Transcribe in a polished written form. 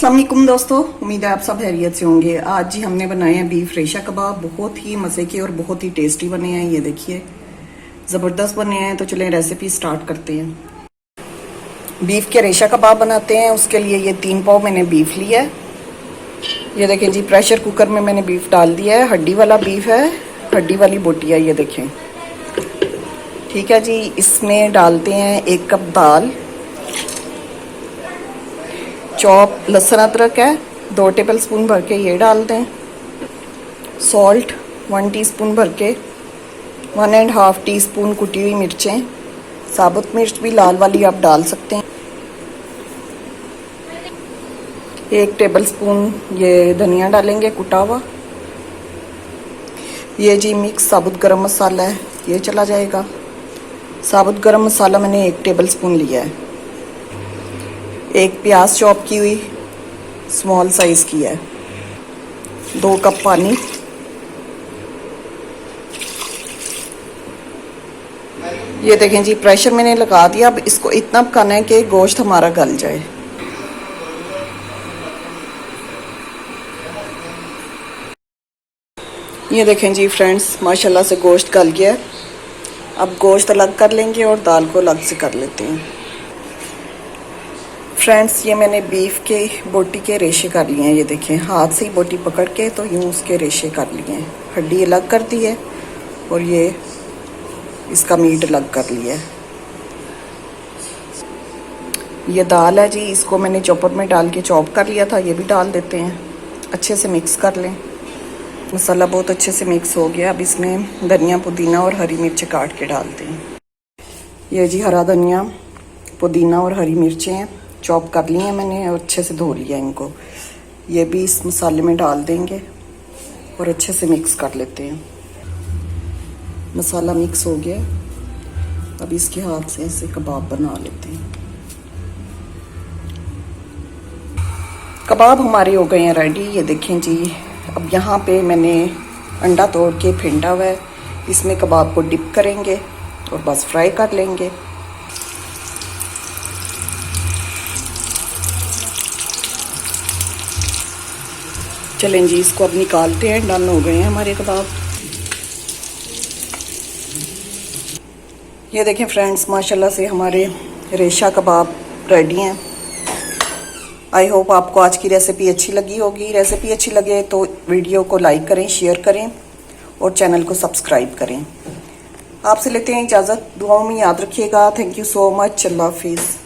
अस्सलाम वालेकुम दोस्तों, उम्मीद है आप सब खैरियत से होंगे। आज जी हमने बनाए हैं बीफ रेशा कबाब। बहुत ही मज़े के और बहुत ही टेस्टी बने हैं। ये देखिए ज़बरदस्त बने हैं। तो चलें रेसिपी स्टार्ट करते हैं। बीफ के रेशा कबाब बनाते हैं। उसके लिए ये 3 पाव मैंने बीफ लिया है। ये देखें जी, प्रेशर कुकर में मैंने बीफ डाल दिया है। हड्डी वाला बीफ है, हड्डी वाली बोटी है। ये देखें, ठीक है जी। इसमें डालते हैं 1 कप दाल, चॉप लहसुन अदरक है 2 टेबल स्पून भर के ये डाल दें। सॉल्ट 1 टीस्पून भर के, 1.5 टीस्पून कुटी हुई मिर्चें, साबुत मिर्च भी लाल वाली आप डाल सकते हैं। 1 टेबल स्पून ये धनिया डालेंगे कुटा हुआ। ये जी मिक्स साबुत गरम मसाला है, ये चला जाएगा। साबुत गरम मसाला मैंने 1 टेबल स्पून लिया है। 1 प्याज चॉप की हुई स्मॉल साइज की है। 2 कप पानी, ये देखें जी प्रेशर मैंने लगा दिया। अब इसको इतना पकाना है कि गोश्त हमारा गल जाए। ये देखें जी फ्रेंड्स, माशाल्लाह से गोश्त गल गया। अब गोश्त अलग कर लेंगे और दाल को अलग से कर लेते हैं। फ्रेंड्स, ये मैंने बीफ के बोटी के रेशे कर लिए हैं। ये देखें, हाथ से ही बोटी पकड़ के तो यूँ उसके रेशे कर लिए हैं। हड्डी अलग कर दी है और ये इसका मीट अलग कर लिया है। ये दाल है जी, इसको मैंने चॉपर में डाल के चॉप कर लिया था। ये भी डाल देते हैं, अच्छे से मिक्स कर लें। मसाला बहुत अच्छे से मिक्स हो गया। अब इसमें धनिया, पुदीना और हरी मिर्च काट के डालते हैं। ये जी हरा धनिया, पुदीना और हरी मिर्चें हैं, चॉप कर ली हैं मैंने और अच्छे से धो लिया इनको। ये भी इस मसाले में डाल देंगे और अच्छे से मिक्स कर लेते हैं। मसाला मिक्स हो गया। अब इसके हाथ से ऐसे कबाब बना लेते हैं। कबाब हमारे हो गए हैं रेडी। ये देखें जी, अब यहाँ पे मैंने अंडा तोड़ के फेंटा हुआ है। इसमें कबाब को डिप करेंगे और बस फ्राई कर लेंगे। चलें जी, इसको अब निकालते हैं। डन हो गए हैं हमारे कबाब। ये देखें फ्रेंड्स, माशाल्लाह से हमारे रेशा कबाब रेडी हैं। आई होप आपको आज की रेसिपी अच्छी लगी होगी। रेसिपी अच्छी लगे तो वीडियो को लाइक करें, शेयर करें और चैनल को सब्सक्राइब करें। आपसे लेते हैं इजाज़त। दुआओं में याद रखिएगा। Thank you so much. Allah हाफिज़।